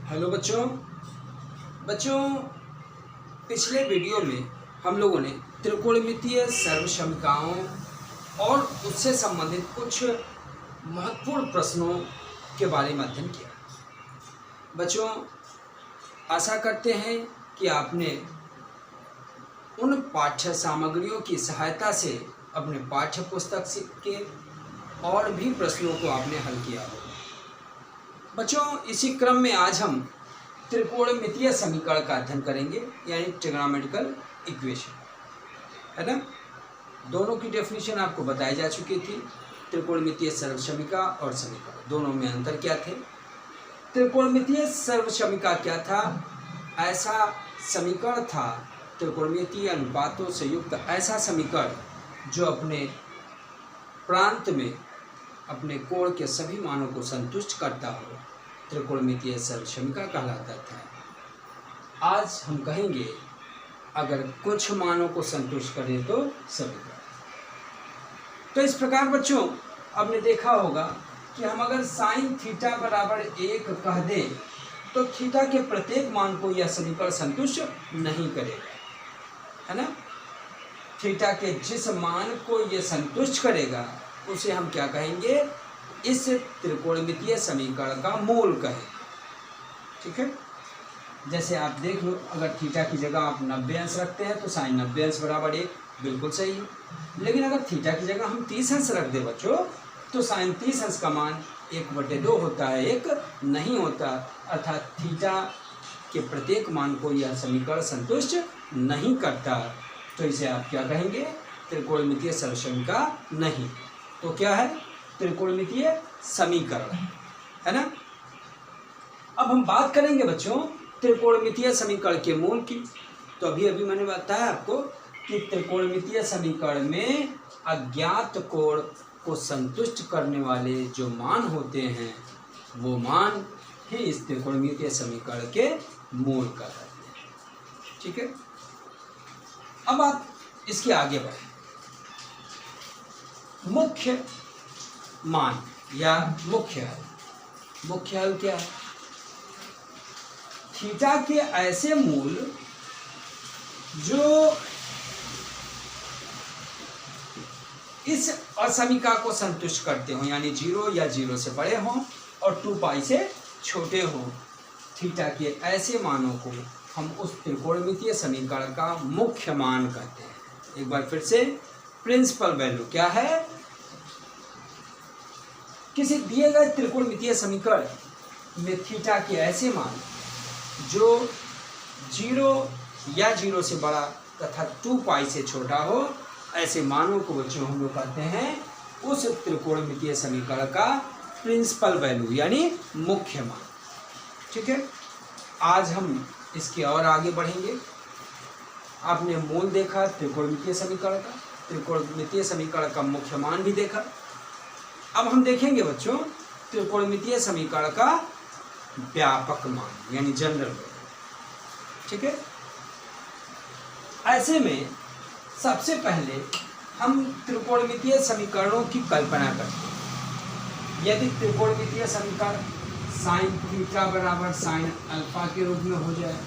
Hello बच्चों। पिछले video में हम लोगों ने त्रिकोणमितीय सर्वसमीकरणों और उससे संबंधित कुछ महत्वपूर्ण प्रश्नों के बारे में अध्ययन किया। बच्चों, आशा करते हैं कि आपने उन पाठ्य सामग्रियों की सहायता से अपने पाठ्य पुस्तक के और भी प्रश्नों को आपने हल किया होगा। बच्चों, इसी क्रम में आज हम त्रिकोणमितीय समीकरण का अध्ययन करेंगे, यानी ट्रिग्नोमेट्रिकल इक्वेशन, है ना। दोनों की डेफिनेशन आपको बताई जा चुकी थी। त्रिकोणमितीय सर्वसमीकरण और समीकरण दोनों में अंतर क्या थे। त्रिकोणमितीय सर्वसमीकरण क्या था? ऐसा समीकरण था, त्रिकोणमितीय अनुपातों से युक्त ऐसा समीकरण जो अपने प्रांत में अपने कोण के सभी मानों को संतुष्ट करता हो, त्रिकोणमितीय सर्वसमीकरण कहलाता था। आज हम कहेंगे अगर कुछ मानों को संतुष्ट करे तो समीकरण। तो इस प्रकार बच्चों, आपने देखा होगा कि हम अगर साइन थीटा बराबर 1 कह दें तो थीटा के प्रत्येक मान को यह समीकरण संतुष्ट नहीं करेगा, है ना। थीटा के जिस मान को यह संतुष्ट करेगा उसे हम क्या कहेंगे? इस त्रिकोणमितीय समीकरण का मूल कहेंगे। ठीक है। जैसे आप देख लो, अगर थीटा की जगह आप 90 अंश रखते हैं तो साइन 90 अंश बराबर 1, बिल्कुल सही है। लेकिन अगर थीटा की जगह हम 30 अंश रख दें बच्चों, तो साइन 30 अंश का मान 1/2 होता है, 1 नहीं होता। अर्थात थीटा के प्रत्येक मान को यह समीकरण संतुष्ट नहीं करता। तो इसे आप क्या कहेंगे? त्रिकोणमितीय सर्वसमीकरण नहीं। तो क्या है? त्रिकोणमितीय समीकरण, है ना। अब हम बात करेंगे बच्चों त्रिकोणमितीय समीकरण के मूल की। तो अभी मैंने बताया आपको कि त्रिकोणमितीय समीकरण में अज्ञात कोण को संतुष्ट करने वाले जो मान होते हैं वो मान ही इस त्रिकोणमितीय समीकरण के मूल कहलाते हैं। ठीक है। अब आप इसके आगे बढ़ें। मुख्य मान या मुख्य हल क्या है? थीटा के ऐसे मूल जो इस असमीकरण को संतुष्ट करते हो, यानी 0 या 0 से बड़े हों और 2π से छोटे हों, थीटा के ऐसे मानों को हम उस त्रिकोणमितीय समीकरण का मुख्य मान कहते हैं। एक बार फिर से, प्रिंसिपल वैल्यू क्या है? किसी दिए गए त्रिकोणमितीय समीकरण में थीटा के ऐसे मान जो 0 या 0 से बड़ा तथा 2π से छोटा हो, ऐसे मानों को बच्चों हम लोग कहते हैं उस त्रिकोणमितीय समीकरण का प्रिंसिपल वैल्यू, यानी मुख्य मान। ठीक है। आज हम इसके और आगे बढ़ेंगे। आपने मूल देखा त्रिकोणमितीय समीकरण का, त्रिकोणमितीय समीकरण का मुख्य मान भी देखा। अब हम देखेंगे बच्चों त्रिकोणमितीय समीकरण का व्यापक मान, यानी जनरल वैल्यू। ठीक है। ऐसे में सबसे पहले हम त्रिकोणमितीय समीकरणों की कल्पना करते हैं। यदि त्रिकोणमितीय समीकरण साइन थीटा बराबर साइन अल्फा के रूप में हो जाए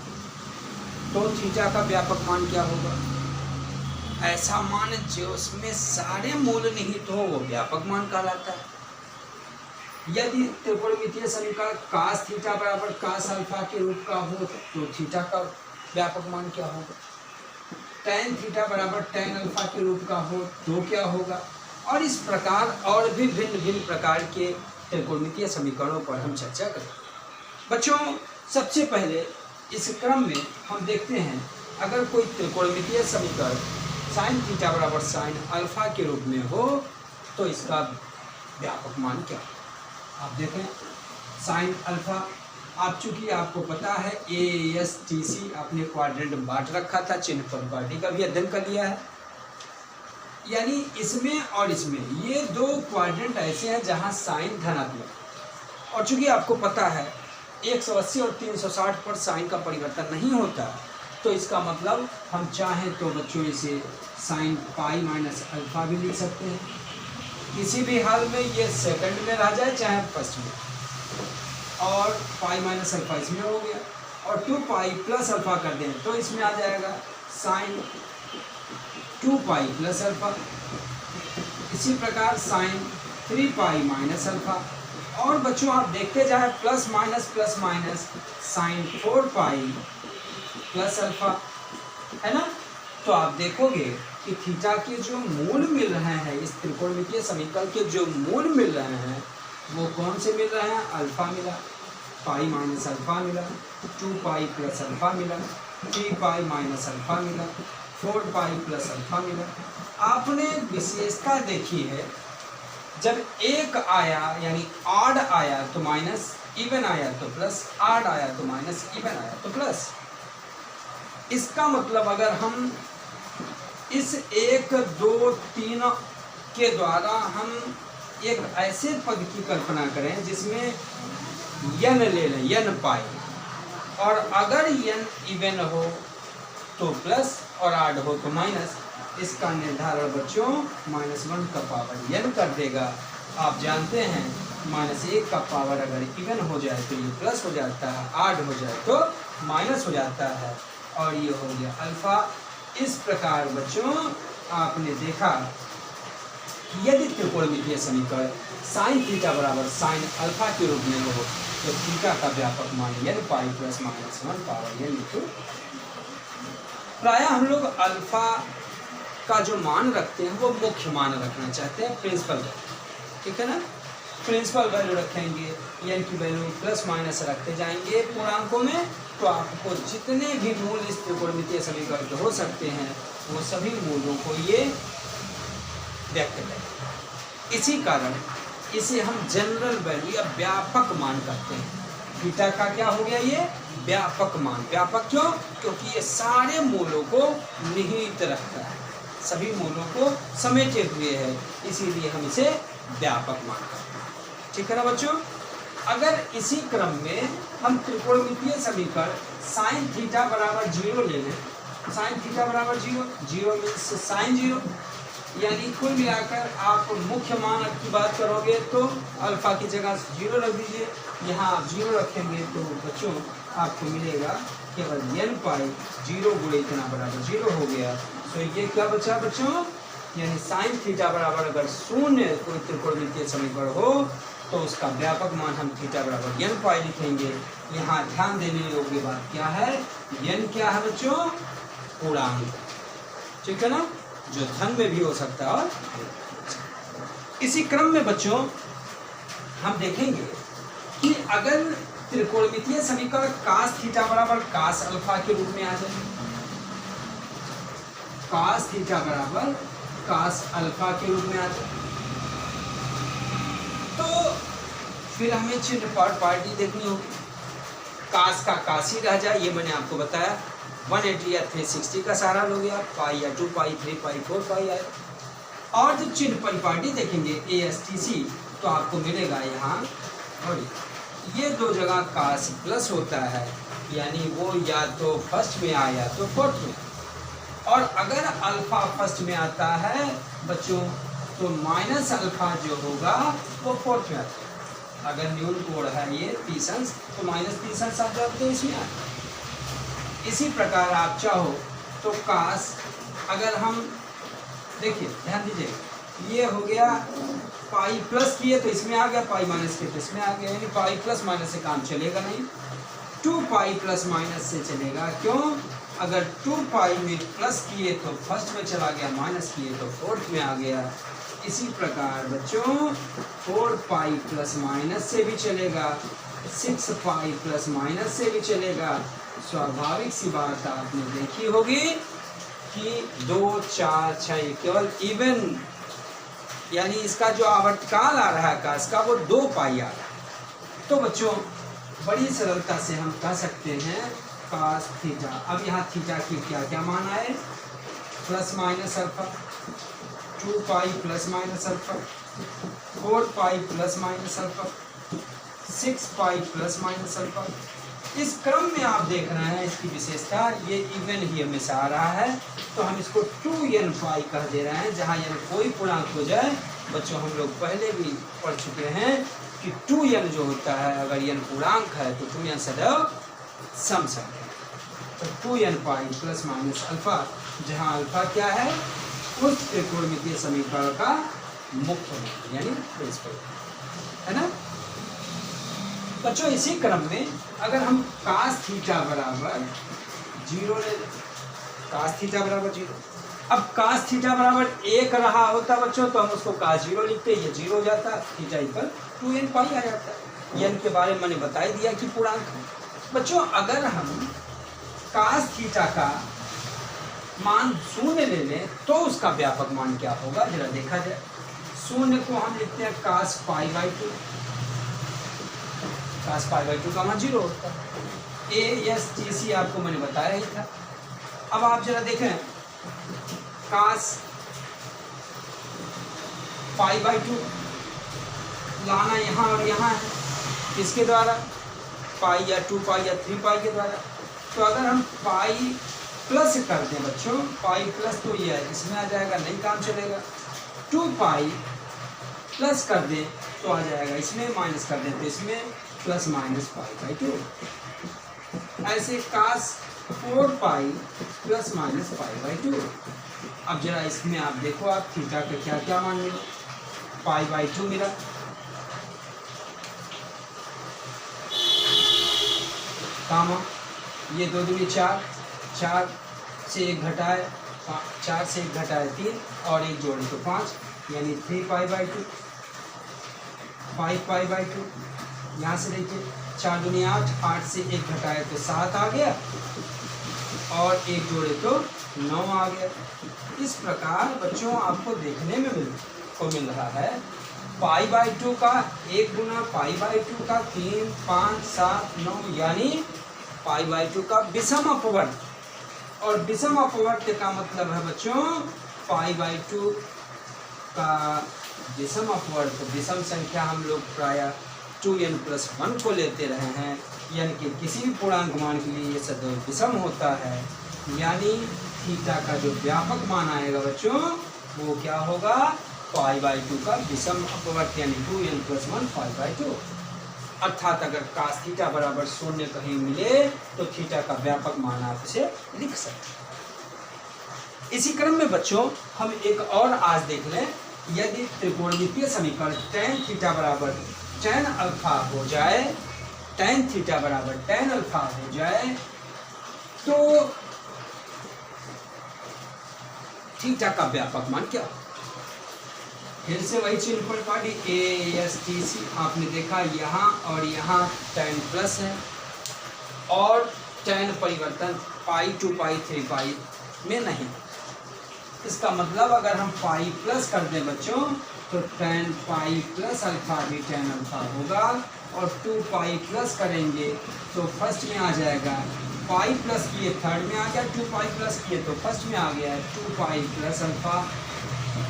तो थीटा का व्यापक मान क्या होगा? ऐसा मान जो उसमें सारे मूल निहित हो वो व्यापक मान कहलाता है। यदि त्रिकोणमितीय समीकरण cos थीटा बराबर cos अल्फा के रूप का हो तो थीटा का व्यापक मान क्या होगा? tan थीटा बराबर tan अल्फा के रूप का हो तो क्या होगा? और इस प्रकार और भी भिन्न भिन्न प्रकार के त्रिकोणमितीय समीकरणों पर हम चर्चा करें। बच्चों, सबसे पहले इस क्रम में हम देखते हैं, अगर कोई त्रिकोणमितीय समीकरण साइन थीटा बराबर साइन अल्फा के रूप में हो तो इसका व्यापक मान क्या है? आप देखें, साइन अल्फा, आप चूंकि आपको पता है ASTC आपने क्वाड्रेंट में बांट रखा था, चिन्ह प्रॉपर्टी का भी अध्ययन कर लिया है। यानी इसमें और इसमें ये दो क्वाड्रेंट ऐसे हैं जहां साइन धनात्मक, और चूंकि आपको पता है 180 और 360 पर साइन का परिवर्तन नहीं होता, तो इसका मतलब हम चाहें तो बच्चों इसे साइन पाई माइनस अल्फा भी लिख सकते हैं। किसी भी हाल में ये सेकंड में रह जाए चाहे फर्स्ट में, और पाई माइनस अल्फा इसमें हो गया, और 2 पाई प्लस अल्फा कर दें तो इसमें आ जाएगा साइन 2 पाई प्लस अल्फा। इसी प्रकार साइन 3 पाई माइनस अल्फा। और बच्चों आप देखते जाए plus minus sine 4 pi plus alpha, है ना। तो आप देखोगे कि थीटा के जो मूल मिल रहे हैं, इस त्रिकोणमितीय समीकरण के जो मूल मिल रहे हैं वो कौन से मिल रहे हैं? अल्फा मिला, पाई माइनस अल्फा मिला, 2 पाई प्लस अल्फा मिला, 3 पाई माइनस अल्फा मिला, 4 पाई प्लस अल्फा मिला। आपने विशेषता देखी है, जब एक आया यानी ऑड आया तो माइनस, इवन आया तो प्लस, ऑड आया तो माइनस, इवन आया तो प्लस। इसका मतलब अगर हम इस 1 2 3 के द्वारा हम एक ऐसे पद की कल्पना करें जिसमें n ले लें, n पाई, और अगर n इवन हो तो प्लस और ऑड हो तो माइनस, इसका निर्धारण बच्चों -1 का पावर n कर देगा। आप जानते हैं -1 का पावर अगर इवन हो जाए तो ये प्लस हो जाता है, ऑड हो जाए तो माइनस हो जाता है, और ये हो गया अल्फा। इस प्रकार बच्चों आपने देखा कि यदि त्रिकोणमितीय समीकरण साइन थीटा बराबर साइन अल्फा के रूप में हो तो थीटा का व्यापक मान n pi plus -1 power n into. प्रायः हम लोग अल्फा का जो मान रखते हैं वो मुख्य मान रखना चाहते हैं, प्रिंसिपल, ठीक है ना। प्रिंसिपल वैल्यू रखेंगे, n की वैल्यू प्लस माइनस रखते जाएंगे पूर्णांकों में, तो आपको जितने भी मूल इस त्रिकोणमितीय समीकरण के हो सकते हैं वो सभी मूलों को ये व्यक्त करें। इसी कारण इसे हम जनरल वैल्यू या व्यापक मान कहते हैं। थीटा का क्या हो गया? ये व्यापक मान। व्यापक क्यों? क्योंकि ये सारे मूलों को निहित रखता है, सभी मूलों को समेटे हुए है, इसीलिए हम इसे व्यापक मान कहते हैं, ठीक है ना बच्चों। अगर इसी क्रम में हम त्रिकोणमितीय समीकरण साइन थीटा बराबर 0 ले लें, साइन थीटा बराबर 0, 0 मीन्स साइन 0, यानी कुल मिलाकर आप मुख्य मान की बात करोगे तो अल्फा की जगह 0 रख दीजिए, यहाँ आप 0 रखेंगे तो बच्चों आपको मिलेगा केवल n पाई 0 गुणे इतना बराबर 0 हो गया। तो ये क्या बचा बच्चों? यानी साइन थीटा बराबर अगर 0 कोई त्रिकोणमितीय समीकरण हो तो उसका व्यापक मान हम थीटा बराबर n पाई लिखेंगे। यहाँ ध्यान देने योग्य बात क्या है? n क्या है बच्चों? पूर्णांक, ठीक है ना, जो धन में भी हो सकता है। और इसी क्रम में बच्चों हम देखेंगे कि अगर त्रिकोणमितीय समीकरण कास थीटा बराबर कास अल्फा के रूप में आ जाए, कास थीटा बराबर कास अल्फा के रूप में आ जाए, तो फिर हमें चिन्ह पर पार्टी देखनी होगी। कास का कास ही रह जाए, ये मैंने आपको बताया। 180 या 360 का सहारा लोगे आप, पाई या 2 पाई 3 पाई 4 पाई आए। और जब चिन्ह परिपाटी देखेंगे ASTC तो आपको मिलेगा यहाँ, और ये दो जगह कास प्लस होता है, यानी वो या तो फर्स्ट में आया तो फोर्थ में, और अगर अल्फा फर्स्ट में आता है बच्चों तो माइनस अल्फा जो होगा वो फोर्थ में आता है। अगर न्यून कोण है ये 30 अंश तो -30 अंश आप जाते हैं इसमें आता है। इसी प्रकार आप चाहो तो कास, अगर हम देखिए ध्यान दीजिए, ये हो गया पाई प्लस किए तो इसमें आ गया, पाई माइनस किए तो इसमें आ गया, यानी पाई प्लस माइनस से काम चलेगा नहीं, 2 पाई प्लस माइनस से चलेगा। क्यों? अगर 2 पाई में प्लस किए तो फर्स्ट में चला गया, माइनस किए तो फोर्थ में आ गया। इसी प्रकार बच्चों 4 पाई प्लस माइनस से भी चलेगा, 6 पाई प्लस माइनस से भी चलेगा। स्वाभाविक सी बात आपने देखी होगी कि 2 4 6 केवल इवन, यानी इसका जो आवर्तकाल आ रहा है कास का वो 2 पाई आ रहा है। तो बच्चों बड़ी सरलता से हम कह सकते हैं कास थीटा। अब यहाँ थीटा की क्या क्या मान आए? Plus minus alpha, 2 pi plus minus alpha, 4 pi plus minus alpha, 6 pi plus minus alpha. इस क्रम में आप देख रहे हैं इसकी विशेषता, ये इवन ही हमेशा आ रहा है, तो हम इसको 2n पाई कह दे रहे हैं, जहाँ n कोई पूर्णांक हो जाए। बच्चों हम लोग पहले भी पढ़ चुके हैं कि 2n जो होता है, अगर n पूर्णांक है तो 2n सदैव सम संख्या। तो 2n pi plus minus alpha, जहाँ अल्फा क्या है, उस त्रिकोणमितीय समीकरण का मुख्य मान यानी प्रिंसिपल, है ना बच्चों। इसी क्रम में अगर हम कास थीटा बराबर 0 ले लें, कास थीटा बराबर 0, अब कास थीटा बराबर 1 रहा होता बच्चों तो हम उसको कास 0 लिखते, ये 0 हो जाता, थीटा इक्वल 2n पाई आ जाता। n के बारे में मैंने बता ही दिया कि पूर्णांक है बच्चों। अगर हम कास थीटा का मान 0 ले लें तो उसका व्यापक मान क्या होगा, जरा देखा जाए। 0 को हम लिखते हैं कास pi by 2, cos pi by 2 का मान 0 होता है। ASTC आपको मैंने बताया ही था। अब आप जरा देखें, कास पाई बाई 2 लाना यहाँ और यहाँ है, किसके द्वारा, पाई या 2 पाई या 3 पाई के द्वारा। तो अगर हम पाई प्लस कर दें बच्चों, पाई प्लस तो ये है, इसमें आ जाएगा, नहीं काम चलेगा। 2 पाई प्लस कर दें तो आ जाएगा इसमें, माइनस कर दें तो इसमें, प्लस माइनस पाई बाई 2। ऐसे कास 4 pi plus minus pi by 2। अब जरा इसमें आप देखो, आप थीटा का क्या क्या मान मिला, पाई बाई 2 मिला, कामा ये 2 दूनी 4, 4 से 1 घटाए 4 से 1 घटाए 3 और 1 जोड़े तो 5, यानी 3 पाई बाई 2, 5 पाई बाई 2। यहाँ से देखिए 4 दूनी 8, 8 से 1 घटाए तो 7 आ गया और 1 जोड़े तो 9 आ गया। इस प्रकार बच्चों आपको देखने में मिल रहा है पाई बाई 2 का 1 गुना पाई बाई 2 का 3, 5, 7, 9, यानी पाई बाई 2 का विषम अपवर्त। और विषम अपवर्त का मतलब है बच्चों पाई बाई 2 का विषम अपवर्त। विषम संख्या हम लोग प्रायः 2n+1 को लेते रहे हैं, यानी कि किसी भी पूर्णांक मान के लिए ये सदैव विषम होता है, यानी थीटा का जो व्यापक मान आएगा बच्चों वो क्या होगा, पाई बाई 2 का विषम अपवर्त, यानी 2n+1 पाई बाई 2। अर्थात अगर कास थीटा बराबर 0 कहीं मिले तो थीटा का व्यापक मान आप इसे लिख सकते। इसी क्रम में बच्चों हम एक और आज देख लें, यदि त्रिकोणमितीय समीकरण tan थीटा बराबर tan अल्फा हो जाए, tan थीटा बराबर tan अल्फा हो जाए तो थीटा का व्यापक मान क्या हो। फिर से वही चिन्ह पर पार्टी ASTC आपने देखा, यहाँ और यहाँ tan प्लस है और tan परिवर्तन पाई 2 पाई 3 पाई में नहीं। इसका मतलब अगर हम पाई प्लस कर दें बच्चों तो tan पाई प्लस अल्फा भी tan अल्फा होगा, और 2 पाई प्लस करेंगे तो फर्स्ट में आ जाएगा, पाई प्लस किए थर्ड में आ गया, 2 पाई प्लस किए तो फर्स्ट में आ गया 2 पाई प्लस अल्फा।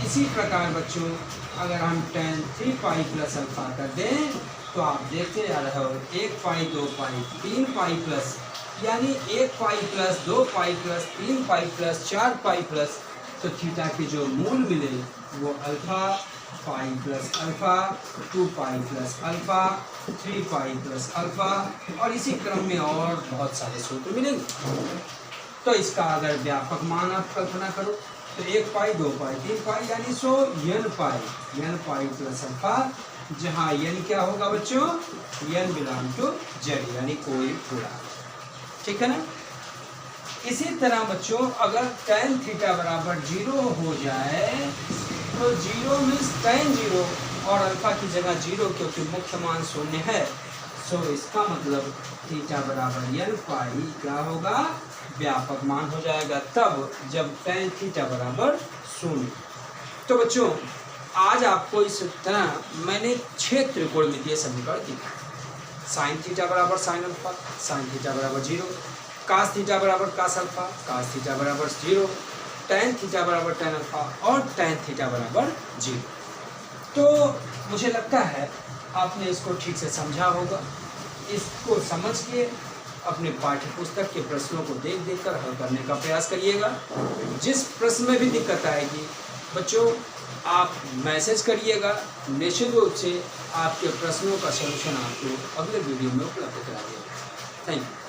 इसी प्रकार बच्चों अगर हम tan 3 पाई प्लस अल्फा कर दें तो आप देखते जा रहे हो 1 पाई 2 पाई 3 पाई प्लस, यानी 1 pi plus 2 pi plus 3 pi plus 4 pi plus. तो थीटा के जो मूल मिले वो अल्फा, पाई प्लस अल्फा, 2 पाई प्लस अल्फा, 3 पाई प्लस अल्फा, और इसी क्रम में और बहुत सारे सूत्र मिलेंगे। तो इसका अगर व्यापक मान आप कल्पना करो तो 1 पाई 2 पाई 3 पाई, यानी सो n पाई प्लस अल्फा, जहाँ n क्या होगा बच्चों, n बिलोंग टू z, यानी कोई पूरा, ठीक है ना। इसी तरह बच्चों अगर tan थीटा बराबर 0 हो जाए तो 0 मीन्स tan 0 और अल्फा की जगह 0, क्योंकि मुख्य मान 0 है। सो इसका मतलब थीटा बराबर n पाई क्या होगा, व्यापक मान हो जाएगा तब जब tan थीटा बराबर 0। तो बच्चों आज आपको इस तरह मैंने 6 त्रिकोणमितीय समीकरण दिखा। साइन थीटा बराबर साइन अल्फा, साइन थीटा बराबर 0, कास थीटा बराबर कास अल्फा, कास थीटा बराबर 0, tan थीटा बराबर tan अल्फा और tan थीटा बराबर 0। तो मुझे लगता है आपने इसको ठीक से समझा होगा। इसको समझ के अपने पाठ्य पुस्तक के प्रश्नों को देख कर हल करने का प्रयास करिएगा। जिस प्रश्न में भी दिक्कत आएगी बच्चों आप मैसेज करिएगा, निश्चित रूप से आपके प्रश्नों का सलूशन आपको अगले वीडियो में उपलब्ध करा देगा। Thank you.